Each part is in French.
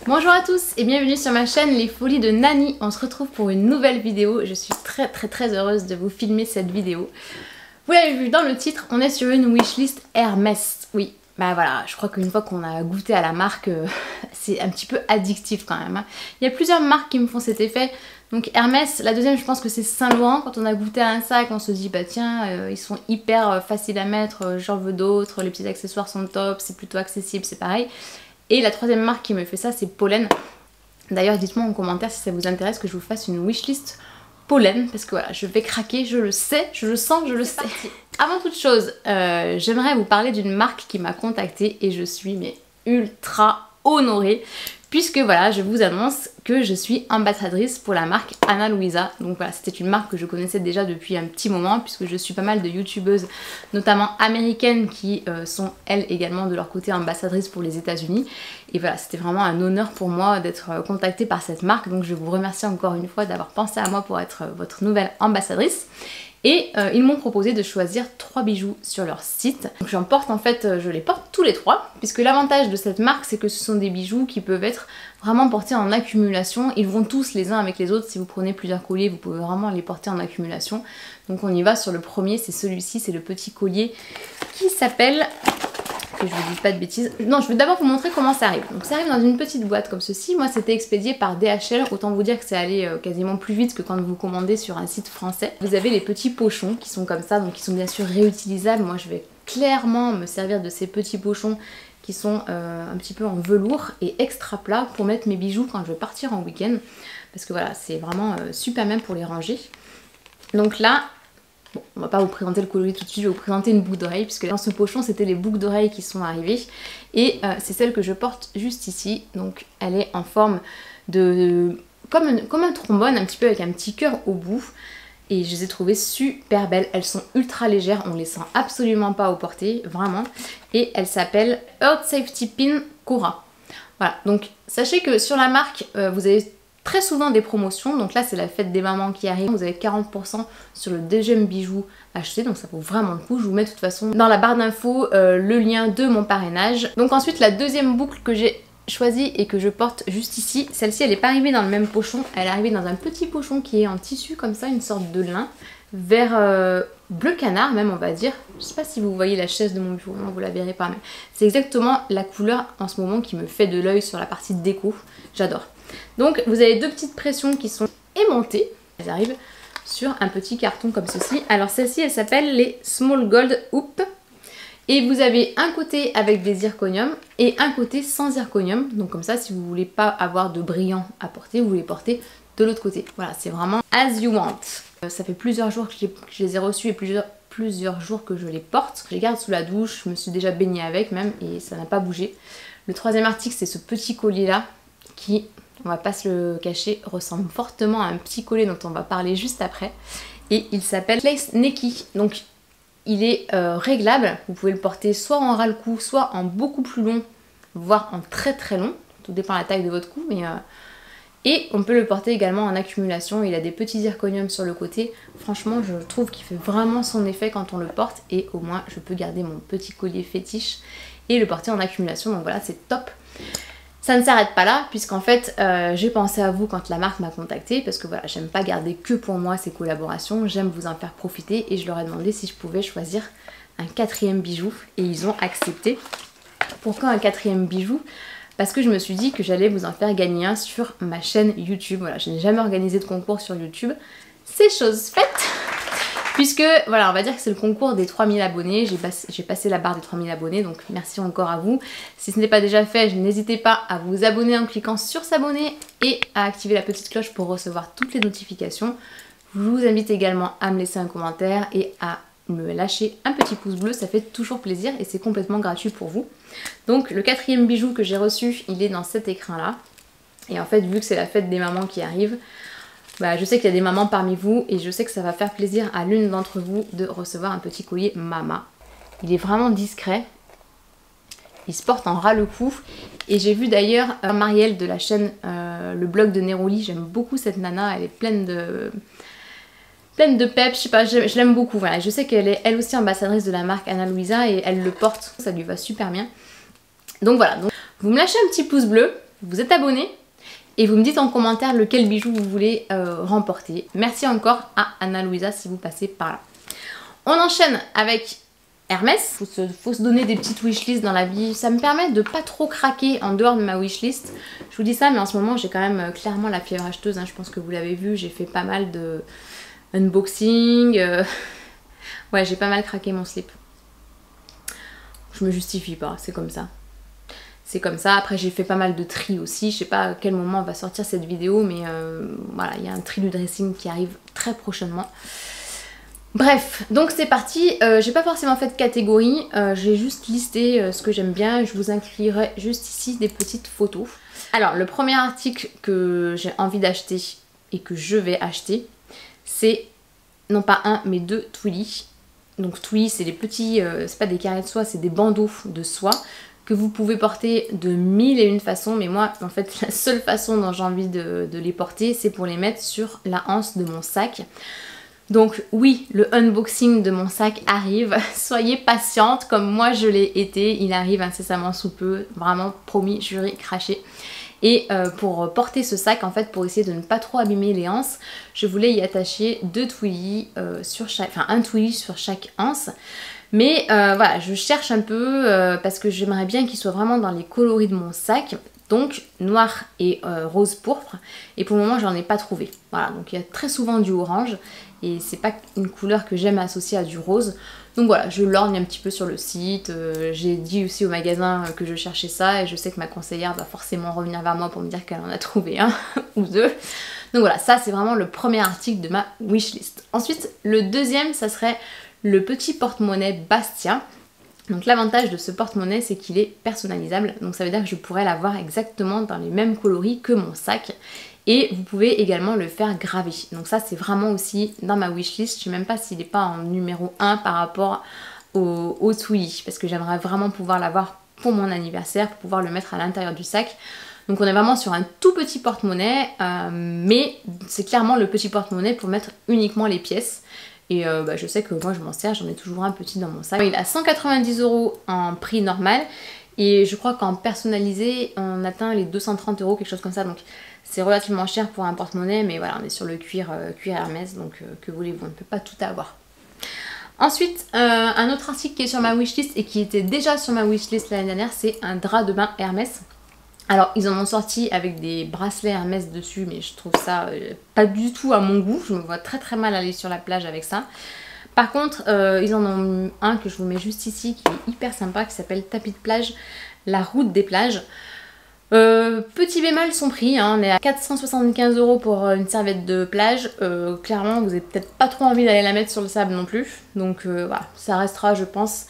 Bonjour à tous et bienvenue sur ma chaîne Les Folies de Nani. On se retrouve pour une nouvelle vidéo. Je suis très heureuse de vous filmer cette vidéo. Vous l'avez vu dans le titre, on est sur une wishlist Hermès. Oui, bah voilà, je crois qu'une fois qu'on a goûté à la marque, c'est un petit peu addictif quand même. Il y a plusieurs marques qui me font cet effet. Donc Hermès, la deuxième je pense que c'est Saint Laurent. Quand on a goûté à un sac, on se dit bah tiens, ils sont hyper faciles à mettre, j'en veux d'autres, les petits accessoires sont top, c'est plutôt accessible, c'est pareil. Et la troisième marque qui me fait ça, c'est Pollen. D'ailleurs, dites-moi en commentaire si ça vous intéresse que je vous fasse une wishlist Pollen, parce que voilà, je vais craquer, je le sais, je le sens, je le sais. Avant toute chose, j'aimerais vous parler d'une marque qui m'a contactée et je suis mais ultra honorée. Puisque voilà, je vous annonce que je suis ambassadrice pour la marque Ana Luisa. Donc voilà, c'était une marque que je connaissais déjà depuis un petit moment, puisque je suis pas mal de youtubeuses, notamment américaines, qui sont elles également de leur côté ambassadrices pour les États-Unis. Et voilà, c'était vraiment un honneur pour moi d'être contactée par cette marque. Donc je vous remercie encore une fois d'avoir pensé à moi pour être votre nouvelle ambassadrice. Et ils m'ont proposé de choisir 3 bijoux sur leur site. Donc j'en porte en fait, je les porte tous les 3, puisque l'avantage de cette marque c'est que ce sont des bijoux qui peuvent être vraiment portés en accumulation. Ils vont tous les uns avec les autres. Si vous prenez plusieurs colliers, vous pouvez vraiment les porter en accumulation. Donc on y va sur le premier, c'est celui-ci, c'est le petit collier qui s'appelle... que je vous dis pas de bêtises. Non, je vais d'abord vous montrer comment ça arrive. Donc ça arrive dans une petite boîte comme ceci. Moi c'était expédié par DHL, autant vous dire que c'est allé quasiment plus vite que quand vous commandez sur un site français. Vous avez les petits pochons qui sont comme ça, donc qui sont bien sûr réutilisables. Moi je vais clairement me servir de ces petits pochons qui sont un petit peu en velours et extra plat pour mettre mes bijoux quand je vais partir en week-end. Parce que voilà, c'est vraiment super bien pour les ranger. Donc là, bon, on va pas vous présenter le collier tout de suite, je vais vous présenter une boucle d'oreille, puisque dans ce pochon c'était les boucles d'oreilles qui sont arrivées. Et c'est celle que je porte juste ici, donc elle est en forme de... comme un trombone, un petit peu avec un petit cœur au bout. Et je les ai trouvées super belles, elles sont ultra légères, on les sent absolument pas au porté, vraiment. Et elle s'appelle Earth Safety Pin Cora. Voilà, donc sachez que sur la marque, vous avez très souvent des promotions, donc là c'est la fête des mamans qui arrive, vous avez 40% sur le deuxième bijou acheté, donc ça vaut vraiment le coup. Je vous mets de toute façon dans la barre d'infos le lien de mon parrainage. Donc ensuite la deuxième boucle que j'ai choisie et que je porte juste ici, celle-ci elle n'est pas arrivée dans le même pochon, elle est arrivée dans un petit pochon qui est en tissu comme ça, une sorte de lin, vert bleu canard même on va dire. Je sais pas si vous voyez la chaise de mon bureau, non vous la verrez pas, mais c'est exactement la couleur en ce moment qui me fait de l'œil sur la partie déco, j'adore. Donc vous avez deux petites pressions qui sont aimantées, elles arrivent sur un petit carton comme ceci. Alors celle-ci elle s'appelle les Small Gold Hoop et vous avez un côté avec des zirconium et un côté sans zirconium. Donc comme ça si vous voulez pas avoir de brillant à porter, vous les portez de l'autre côté. Voilà, c'est vraiment as you want. Ça fait plusieurs jours que je les ai reçus et plusieurs jours que je les porte. Je les garde sous la douche, je me suis déjà baignée avec même et ça n'a pas bougé. Le troisième article c'est ce petit collier là qui, on va pas se le cacher, ressemble fortement à un petit collier dont on va parler juste après. Et il s'appelle Place Neki. Donc il est réglable, vous pouvez le porter soit en ras le cou, soit en beaucoup plus long, voire en très long. Tout dépend de la taille de votre cou, mais... Et on peut le porter également en accumulation, il a des petits zirconium sur le côté. Franchement je trouve qu'il fait vraiment son effet quand on le porte et au moins je peux garder mon petit collier fétiche et le porter en accumulation, donc voilà c'est top. Ça ne s'arrête pas là puisqu'en fait j'ai pensé à vous quand la marque m'a contactée parce que voilà j'aime pas garder que pour moi ces collaborations, j'aime vous en faire profiter et je leur ai demandé si je pouvais choisir un 4e bijou et ils ont accepté. Pourquoi un 4e bijou ? Parce que je me suis dit que j'allais vous en faire gagner un sur ma chaîne YouTube. Voilà, je n'ai jamais organisé de concours sur YouTube. C'est chose faite. Puisque, voilà, on va dire que c'est le concours des 3000 abonnés. J'ai passé la barre des 3000 abonnés, donc merci encore à vous. Si ce n'est pas déjà fait, n'hésitez pas à vous abonner en cliquant sur s'abonner et à activer la petite cloche pour recevoir toutes les notifications. Je vous invite également à me laisser un commentaire et à me lâcher un petit pouce bleu, ça fait toujours plaisir et c'est complètement gratuit pour vous. Donc le 4e bijou que j'ai reçu, il est dans cet écrin là. Et en fait, vu que c'est la fête des mamans qui arrive, bah, je sais qu'il y a des mamans parmi vous et je sais que ça va faire plaisir à l'une d'entre vous de recevoir un petit collier Mama. Il est vraiment discret, il se porte en ras le cou et j'ai vu d'ailleurs Marielle de la chaîne le blog de Neroli, j'aime beaucoup cette nana, elle est pleine de peps, je sais pas, je l'aime beaucoup, voilà. Je sais qu'elle est elle aussi ambassadrice de la marque Ana Luisa et elle le porte, ça lui va super bien. Donc voilà, donc, vous me lâchez un petit pouce bleu vous êtes abonné et vous me dites en commentaire lequel bijou vous voulez remporter. Merci encore à Anna Louisa si vous passez par là. On enchaîne avec Hermès. Faut se donner des petites wishlists dans la vie. Ça me permet de pas trop craquer en dehors de ma wishlist. Je vous dis ça, mais en ce moment j'ai quand même clairement la fièvre acheteuse. Hein. Je pense que vous l'avez vu, j'ai fait pas mal de unboxing. Ouais, j'ai pas mal craqué mon slip. Je me justifie pas, c'est comme ça. C'est comme ça. Après j'ai fait pas mal de tri aussi. Je sais pas à quel moment on va sortir cette vidéo, mais voilà, il y a un tri du dressing qui arrive très prochainement. Bref, donc c'est parti. J'ai pas forcément fait de catégorie, j'ai juste listé ce que j'aime bien. Je vous inclurai juste ici des petites photos. Alors le premier article que j'ai envie d'acheter et que je vais acheter, c'est non pas un mais deux Twilly. Donc Twilly, c'est des petits, c'est pas des carrés de soie, c'est des bandeaux de soie que vous pouvez porter de 1001 façons. Mais moi en fait la seule façon dont j'ai envie de les porter, c'est pour les mettre sur la anse de mon sac. Donc oui, le unboxing de mon sac arrive, soyez patiente comme moi je l'ai été, il arrive incessamment sous peu, vraiment promis, juré, craché. Et pour porter ce sac, en fait, pour essayer de ne pas trop abîmer les anses, je voulais y attacher deux Twilly sur chaque, enfin un Twilly sur chaque anse. Mais voilà, je cherche un peu parce que j'aimerais bien qu'il soit vraiment dans les coloris de mon sac. Donc noir et rose pourpre, et pour le moment j'en ai pas trouvé. Voilà, donc il y a très souvent du orange et c'est pas une couleur que j'aime associer à du rose. Donc voilà, je lorgne un petit peu sur le site, j'ai dit aussi au magasin que je cherchais ça et je sais que ma conseillère va forcément revenir vers moi pour me dire qu'elle en a trouvé un ou deux. Donc voilà, ça c'est vraiment le premier article de ma wishlist. Ensuite, le deuxième, ça serait le petit porte-monnaie Bastia. Donc l'avantage de ce porte-monnaie, c'est qu'il est personnalisable, donc ça veut dire que je pourrais l'avoir exactement dans les mêmes coloris que mon sac. Et vous pouvez également le faire graver. Donc ça c'est vraiment aussi dans ma wishlist. Je sais même pas s'il n'est pas en numéro 1 par rapport au Twilly, parce que j'aimerais vraiment pouvoir l'avoir pour mon anniversaire, pour pouvoir le mettre à l'intérieur du sac. Donc on est vraiment sur un tout petit porte-monnaie, mais c'est clairement le petit porte-monnaie pour mettre uniquement les pièces. Et je sais que moi je m'en sers, j'en ai toujours un petit dans mon sac. Il a 190 € en prix normal et je crois qu'en personnalisé on atteint les 230 €, quelque chose comme ça. Donc c'est relativement cher pour un porte-monnaie, mais voilà, on est sur le cuir Hermès, donc que voulez-vous, on ne peut pas tout avoir. Ensuite, un autre article qui est sur ma wishlist et qui était déjà sur ma wishlist l'année dernière, c'est un drap de bain Hermès. Alors ils en ont sorti avec des bracelets Hermès dessus, mais je trouve ça pas du tout à mon goût. Je me vois très très mal aller sur la plage avec ça. Par contre, ils en ont un que je vous mets juste ici, qui est hyper sympa, qui s'appelle tapis de plage, la route des plages. Petit bémol son prix, hein, on est à 475 € pour une serviette de plage. Clairement, vous n'avez peut-être pas trop envie d'aller la mettre sur le sable non plus. Donc voilà, ça restera, je pense,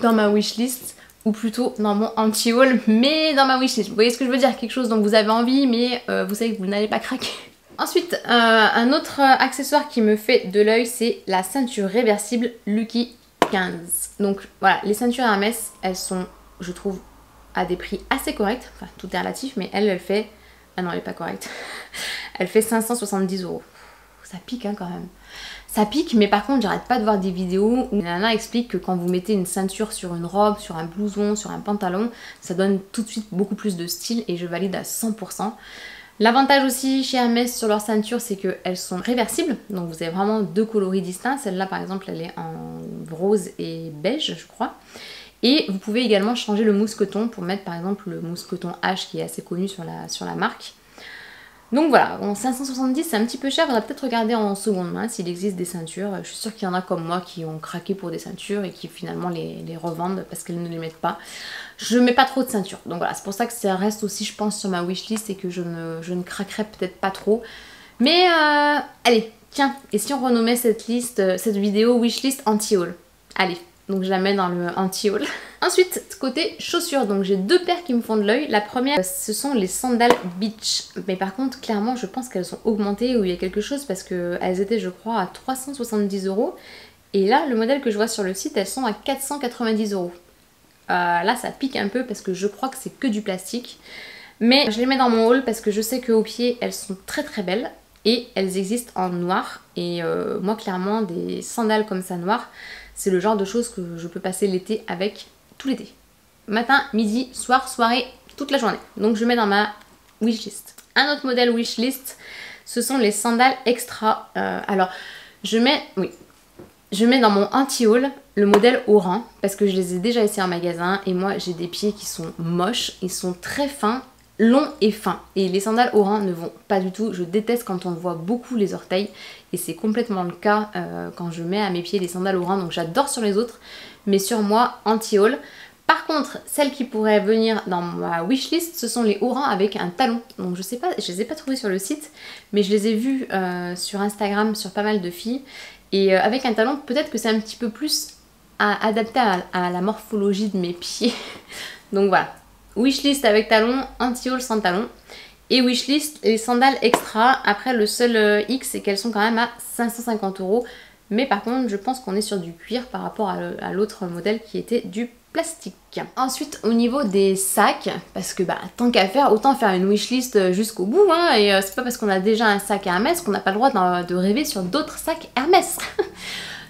dans ma wishlist. Ou plutôt dans mon anti-haul, mais dans ma wishlist. Vous voyez ce que je veux dire? Quelque chose dont vous avez envie, mais vous savez que vous n'allez pas craquer. Ensuite, un autre accessoire qui me fait de l'œil, c'est la ceinture réversible Lucky 15. Donc voilà, les ceintures Hermès, elles sont, je trouve, à des prix assez corrects. Enfin, tout est relatif, mais elle fait... Ah non, elle est pas correcte. Elle fait 570 €. Ça pique hein, quand même. Ça pique, mais par contre j'arrête pas de voir des vidéos où Nana explique que quand vous mettez une ceinture sur une robe, sur un blouson, sur un pantalon, ça donne tout de suite beaucoup plus de style et je valide à 100%. L'avantage aussi chez Hermès sur leurs ceintures, c'est qu'elles sont réversibles, donc vous avez vraiment deux coloris distincts. Celle-là par exemple, elle est en rose et beige, je crois. Et vous pouvez également changer le mousqueton pour mettre par exemple le mousqueton H qui est assez connu sur la marque. Donc voilà, bon, 570 c'est un petit peu cher, on va peut-être regarder en seconde main s'il existe des ceintures. Je suis sûre qu'il y en a comme moi qui ont craqué pour des ceintures et qui finalement les revendent parce qu'elles ne les mettent pas. Je mets pas trop de ceintures, donc voilà, c'est pour ça que ça reste aussi je pense sur ma wishlist et que je ne craquerai peut-être pas trop. Mais allez, tiens, et si on renommait cette vidéo wishlist anti-haul? Allez, donc je la mets dans le anti-haul. Ensuite, côté chaussures, donc j'ai deux paires qui me font de l'œil. La première, ce sont les sandales Beach. Mais par contre, clairement, je pense qu'elles ont augmenté ou il y a quelque chose parce qu'elles étaient, je crois, à 370 €. Et là, le modèle que je vois sur le site, elles sont à 490 €. Là, ça pique un peu parce que je crois que c'est que du plastique. Mais je les mets dans mon haul parce que je sais qu'au pied, elles sont très très belles. Et elles existent en noir. Et moi, clairement, des sandales comme ça noires, c'est le genre de choses que je peux passer l'été avec tout l'été. Matin, midi, soir, soirée, toute la journée. Donc je mets dans ma wishlist. Un autre modèle wishlist, ce sont les sandales extra. Alors, je mets dans mon anti-haul le modèle Oran parce que je les ai déjà essayés en magasin et moi j'ai des pieds qui sont moches, ils sont très fins, longs et fins. Et les sandales Oran ne vont pas du tout, je déteste quand on voit beaucoup les orteils et c'est complètement le cas quand je mets à mes pieds les sandales Oran, donc j'adore sur les autres mais sur moi anti-haul. Par contre, celles qui pourraient venir dans ma wishlist, ce sont les Oran avec un talon. Donc je sais pas, je les ai pas trouvées sur le site, mais je les ai vues sur Instagram sur pas mal de filles. Et avec un talon, peut-être que c'est un petit peu plus adapté à la morphologie de mes pieds. Donc voilà, wishlist avec talon, anti-haul sans talon. Et wishlist les sandales extra. Après le seul X, c'est qu'elles sont quand même à 550 €. Mais par contre, je pense qu'on est sur du cuir par rapport à l'autre modèle qui était du plastique. Ensuite, au niveau des sacs, parce que tant qu'à faire, autant faire une wishlist jusqu'au bout, hein, et c'est pas parce qu'on a déjà un sac Hermès qu'on n'a pas le droit de rêver sur d'autres sacs Hermès.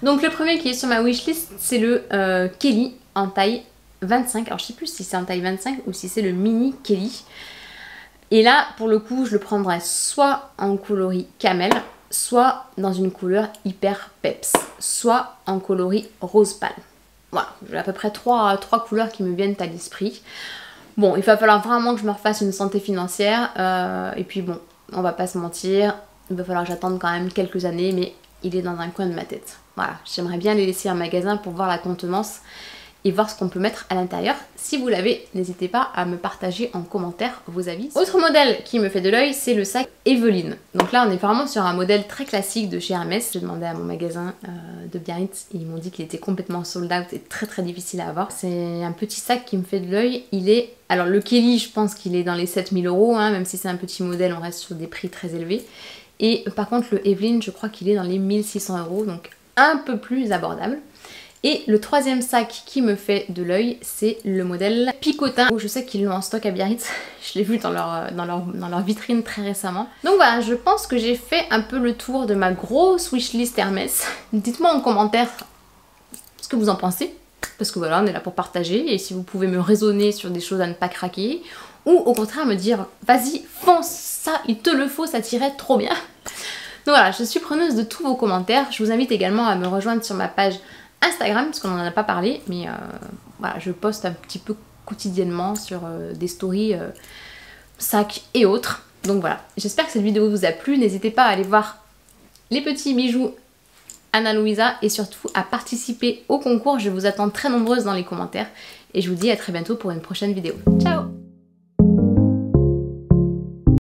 Donc le premier qui est sur ma wishlist, c'est le Kelly en taille 25. Alors je sais plus si c'est en taille 25 ou si c'est le mini Kelly. Et là, pour le coup, je le prendrais soit en coloris camel, soit dans une couleur hyper peps, soit en coloris rose pâle. Voilà, j'ai à peu près trois couleurs qui me viennent à l'esprit. Bon, il va falloir vraiment que je me refasse une santé financière. Et puis bon, on va pas se mentir, il va falloir que j'attende quand même quelques années, mais il est dans un coin de ma tête. Voilà, j'aimerais bien les laisser en magasin pour voir la contenance et voir ce qu'on peut mettre à l'intérieur. Si vous l'avez, n'hésitez pas à me partager en commentaire vos avis. Autre modèle qui me fait de l'œil, c'est le sac Eveline. Donc là, on est vraiment sur un modèle très classique de chez Hermès. J'ai demandé à mon magasin de Biarritz et ils m'ont dit qu'il était complètement sold out et très difficile à avoir. C'est un petit sac qui me fait de l'œil. Il est... Alors le Kelly, je pense qu'il est dans les 7000 €, hein, même si c'est un petit modèle, on reste sur des prix très élevés. Et par contre, le Eveline, je crois qu'il est dans les 1600 €, donc un peu plus abordable. Et le troisième sac qui me fait de l'œil, c'est le modèle Picotin. Je sais qu'ils l'ont en stock à Biarritz, je l'ai vu dans leur vitrine très récemment. Donc voilà, je pense que j'ai fait un peu le tour de ma grosse wishlist Hermès. Dites-moi en commentaire ce que vous en pensez, parce que voilà, on est là pour partager, et si vous pouvez me raisonner sur des choses à ne pas craquer, ou au contraire me dire, vas-y, fonce, ça, il te le faut, ça t'irait trop bien. Donc voilà, je suis preneuse de tous vos commentaires. Je vous invite également à me rejoindre sur ma page Instagram, parce qu'on n'en a pas parlé, mais voilà, je poste un petit peu quotidiennement sur des stories, sacs et autres. Donc voilà, j'espère que cette vidéo vous a plu. N'hésitez pas à aller voir les petits bijoux Ana Luisa et surtout à participer au concours. Je vous attends très nombreuses dans les commentaires et je vous dis à très bientôt pour une prochaine vidéo. Ciao!